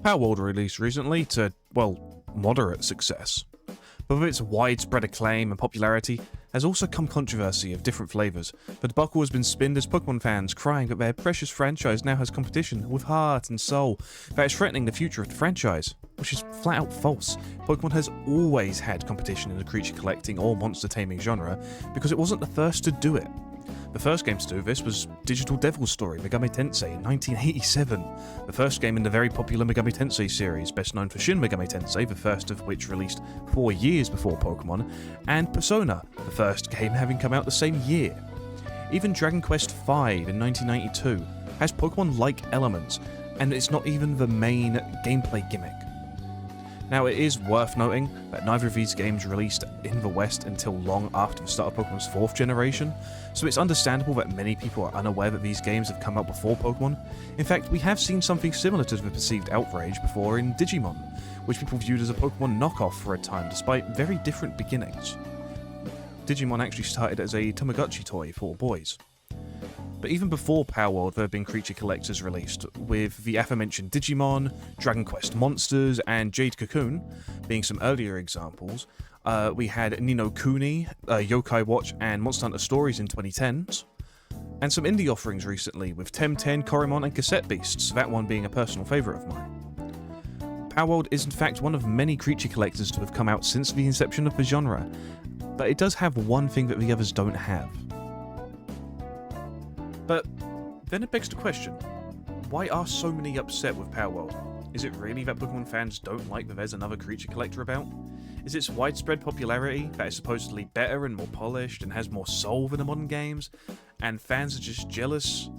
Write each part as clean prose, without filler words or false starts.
Palworld released recently to, well, moderate success. But with its widespread acclaim and popularity has also come controversy of different flavours. The debacle has been spinned as Pokémon fans crying that their precious franchise now has competition with heart and soul that is threatening the future of the franchise, which is flat out false. Pokémon has always had competition in the creature collecting or monster taming genre because it wasn't the first to do it. The first game to do this was Digital Devil's Story Megami Tensei in 1987, the first game in the very popular Megami Tensei series, best known for Shin Megami Tensei, the first of which released 4 years before Pokémon, and Persona, the first game having come out the same year. Even Dragon Quest V in 1992 has Pokémon-like elements, and it's not even the main gameplay gimmick. Now, it is worth noting that neither of these games released in the West until long after the start of Pokemon's 4th generation, so it's understandable that many people are unaware that these games have come out before Pokemon. In fact, we have seen something similar to the perceived outrage before in Digimon, which people viewed as a Pokemon knockoff for a time despite very different beginnings. Digimon actually started as a Tamagotchi toy for boys. But even before Palworld, there have been creature collectors released, with the aforementioned Digimon, Dragon Quest Monsters, and Jade Cocoon being some earlier examples. We had Ni no Kuni, Yokai Watch, and Monster Hunter Stories in 2010s. And some indie offerings recently, with Temten, Coromon, and Cassette Beasts, that one being a personal favourite of mine. Palworld is in fact one of many creature collectors to have come out since the inception of the genre, but it does have one thing that the others don't have. But then it begs the question, why are so many upset with Palworld? Is it really that Pokemon fans don't like that there's another creature collector about? Is its widespread popularity that is supposedly better and more polished and has more soul than the modern games, and fans are just jealous?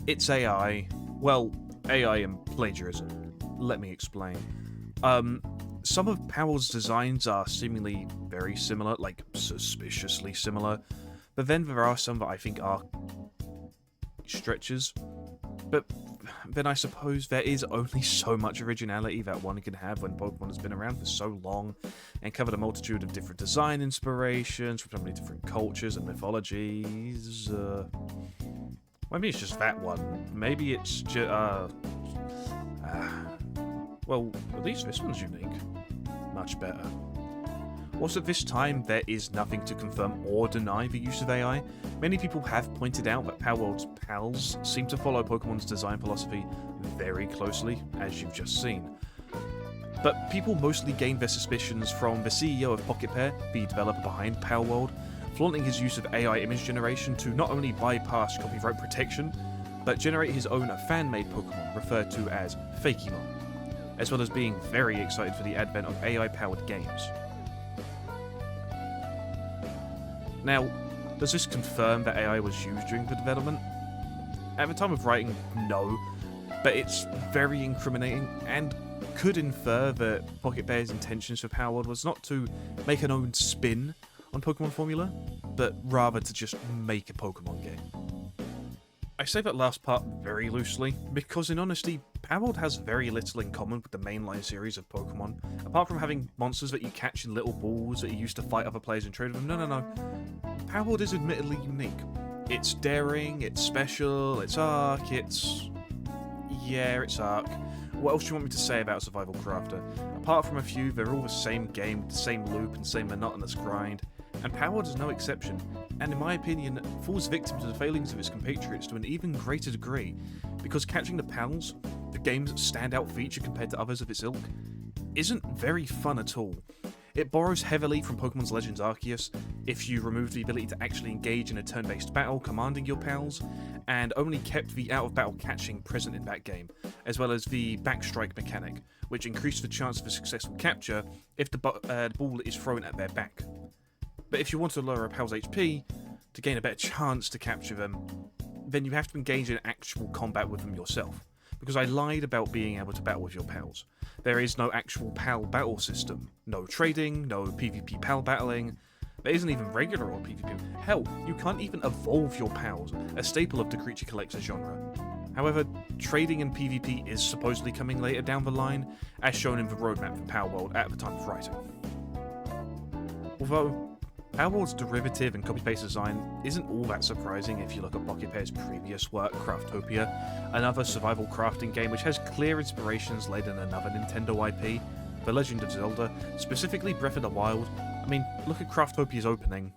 It's AI. Well, AI and plagiarism. Let me explain. Some of Palworld's designs are seemingly very similar, like suspiciously similar, but then there are some that I think are stretches. But then I suppose there is only so much originality that one can have when Pokemon has been around for so long and covered a multitude of different design inspirations from so many different cultures and mythologies. Maybe it's just that one. Maybe it's just, well, at least this one's unique. Much better. Also, this time, there is nothing to confirm or deny the use of AI. Many people have pointed out that Palworld's pals seem to follow Pokemon's design philosophy very closely, as you've just seen. But people mostly gained their suspicions from the CEO of Pocket Pair, the developer behind Palworld, flaunting his use of AI image generation to not only bypass copyright protection, but generate his own fan-made Pokemon, referred to as Fakemon, as well as being very excited for the advent of AI-powered games. Now, does this confirm that AI was used during the development? At the time of writing, no, but it's very incriminating and could infer that Pocket Bear's intentions for Palworld was not to make an own spin on Pokemon formula, but rather to just make a Pokemon game. I say that last part very loosely, because in honesty, Palworld has very little in common with the mainline series of Pokemon, apart from having monsters that you catch in little balls that you use to fight other players and trade with them. No. Palworld is admittedly unique. It's daring, it's special, it's arc, it's arc. What else do you want me to say about Survival Crafter? Apart from a few, they're all the same game, with the same loop and same monotonous grind, and Palworld is no exception, and in my opinion, falls victim to the failings of its compatriots to an even greater degree, because catching the pals, the game's standout feature compared to others of its ilk, isn't very fun at all. It borrows heavily from Pokemon's Legends Arceus, if you remove the ability to actually engage in a turn-based battle commanding your pals, and only kept the out-of-battle catching present in that game, as well as the backstrike mechanic, which increased the chance of a successful capture if the ball is thrown at their back. But if you want to lower a pal's HP to gain a better chance to capture them, then you have to engage in actual combat with them yourself. Because I lied about being able to battle with your pals. There is no actual pal battle system. No trading, no PvP pal battling. There isn't even regular or PvP. Hell, you can't even evolve your pals, a staple of the creature collector genre. However, trading and PvP is supposedly coming later down the line, as shown in the roadmap for Palworld at the time of writing. Although, Palworld's derivative and copy-paste design isn't all that surprising if you look at Pocketpair's previous work, Craftopia, another survival crafting game which has clear inspirations laid in another Nintendo IP, The Legend of Zelda, specifically Breath of the Wild. I mean, look at Craftopia's opening.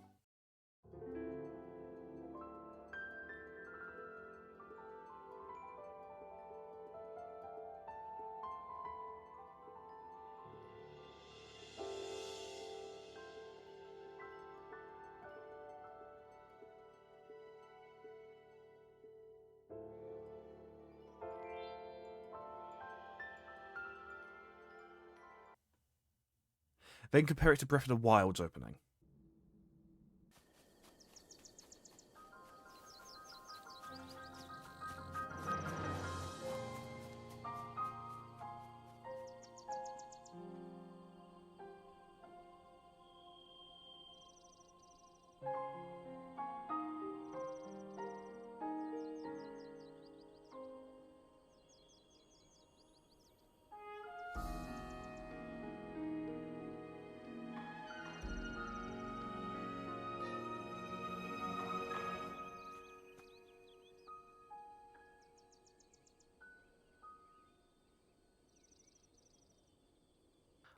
Then compare it to Breath of the Wild's opening.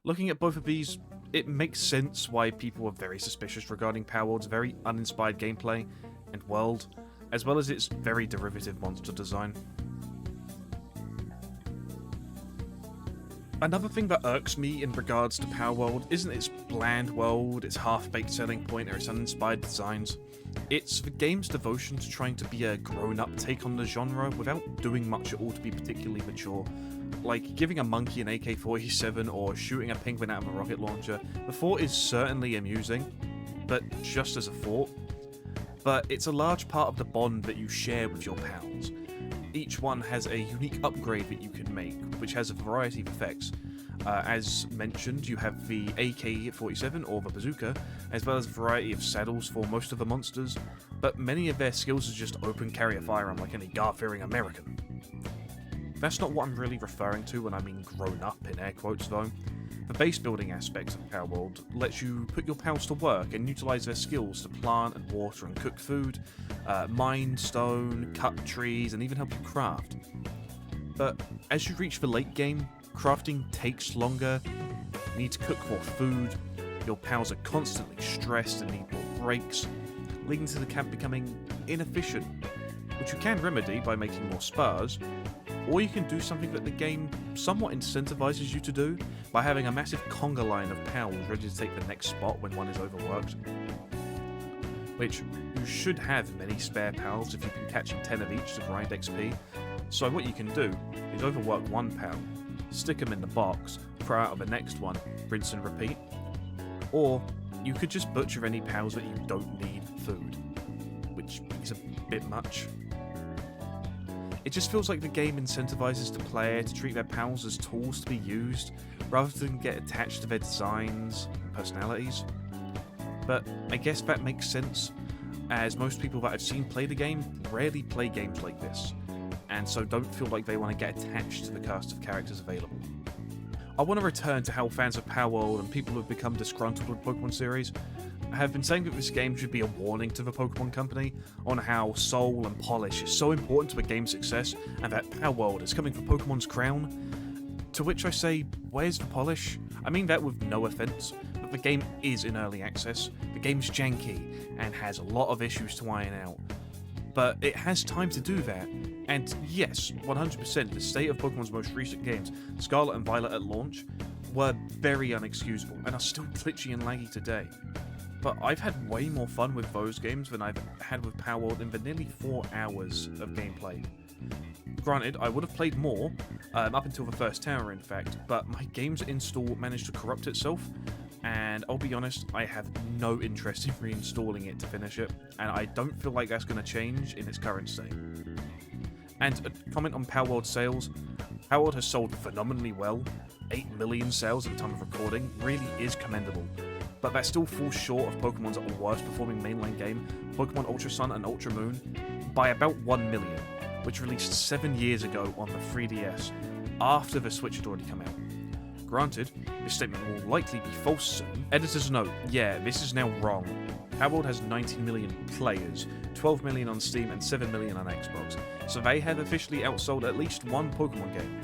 Looking at both of these, it makes sense why people are very suspicious regarding Palworld's very uninspired gameplay and world, as well as its very derivative monster design. Another thing that irks me in regards to Palworld isn't its bland world, its half-baked selling point, or its uninspired designs. It's the game's devotion to trying to be a grown-up take on the genre without doing much at all to be particularly mature. Like giving a monkey an AK-47 or shooting a penguin out of a rocket launcher. The thought is certainly amusing, but just as a thought. But it's a large part of the bond that you share with your pals. Each one has a unique upgrade that you can make, which has a variety of effects. As mentioned, you have the AK-47 or the bazooka, as well as a variety of saddles for most of the monsters, but many of their skills are just open carry a firearm like any God-fearing American. That's not what I'm really referring to when I mean grown up in air quotes though. The base building aspect of Palworld lets you put your pals to work and utilise their skills to plant and water and cook food, mine stone, cut trees, and even help you craft. But as you reach the late game, crafting takes longer, you need to cook more food, your pals are constantly stressed and need more breaks, leading to the camp becoming inefficient, which you can remedy by making more spars, or you can do something that the game somewhat incentivizes you to do by having a massive conga line of pals ready to take the next spot when one is overworked. Which, you should have many spare pals if you've been catching 10 of each to grind XP, so what you can do is overwork one pal, stick them in the box, throw out of the next one, rinse and repeat. Or, you could just butcher any pals that you don't need food, which is a bit much. It just feels like the game incentivizes the player to treat their pals as tools to be used, rather than get attached to their designs and personalities. But I guess that makes sense, as most people that I've seen play the game rarely play games like this, and so don't feel like they want to get attached to the cast of characters available. I want to return to how fans of Palworld and people who have become disgruntled with Pokemon series have been saying that this game should be a warning to the Pokemon Company on how soul and polish is so important to the game's success, and that Palworld is coming for Pokemon's crown. To which I say, where's the polish? I mean that with no offense, but the game is in early access, the game's janky, and has a lot of issues to iron out. But it has time to do that, and yes, 100% the state of Pokemon's most recent games, Scarlet and Violet at launch, were very unexcusable, and are still glitchy and laggy today. But I've had way more fun with those games than I've had with Palworld in the nearly 4 hours of gameplay. Granted, I would have played more, up until the first tower in fact, but my game's install managed to corrupt itself, and I'll be honest, I have no interest in reinstalling it to finish it, and I don't feel like that's going to change in its current state. And a comment on Palworld sales, Palworld has sold phenomenally well, 8 million sales at the time of recording, really is commendable. But that still falls short of Pokemon's worst performing mainline game, Pokemon Ultra Sun and Ultra Moon, by about 1 million, which released 7 years ago on the 3DS, after the Switch had already come out. Granted, this statement will likely be false soon. Editor's note, yeah, this is now wrong. Palworld has 90 million players, 12 million on Steam and 7 million on Xbox, so they have officially outsold at least one Pokémon game.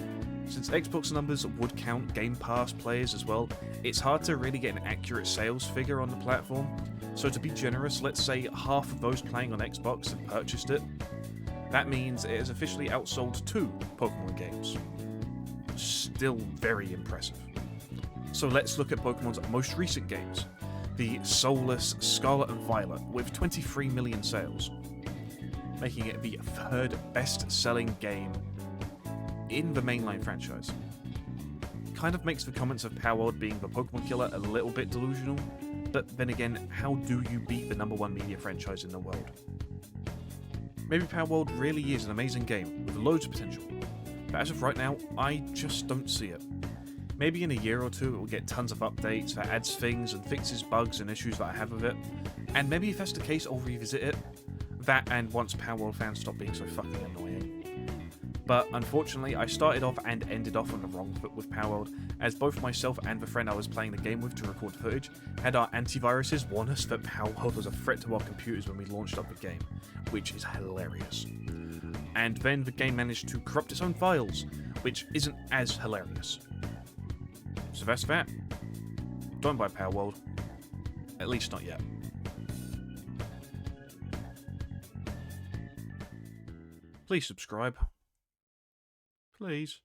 Since Xbox numbers would count Game Pass players as well, it's hard to really get an accurate sales figure on the platform, so to be generous, let's say half of those playing on Xbox have purchased it. That means it has officially outsold 2 Pokémon games. Still very impressive. So let's look at Pokemon's most recent games. The soulless Scarlet and Violet with 23 million sales, making it the 3rd best-selling game in the mainline franchise. Kind of makes the comments of Palworld being the Pokemon killer a little bit delusional, but then again, how do you beat the #1 media franchise in the world? Maybe Palworld really is an amazing game with loads of potential, but as of right now, I just don't see it. Maybe in a year or two it will get tons of updates that adds things and fixes bugs and issues that I have with it, and maybe if that's the case I'll revisit it. That and once Palworld fans stop being so fucking annoying. But unfortunately I started off and ended off on the wrong foot with Palworld, as both myself and the friend I was playing the game with to record footage had our antiviruses warn us that Palworld was a threat to our computers when we launched up the game, which is hilarious. And then the game managed to corrupt its own files, which isn't as hilarious. So that's that. Don't buy Palworld. At least not yet. Please subscribe. Please.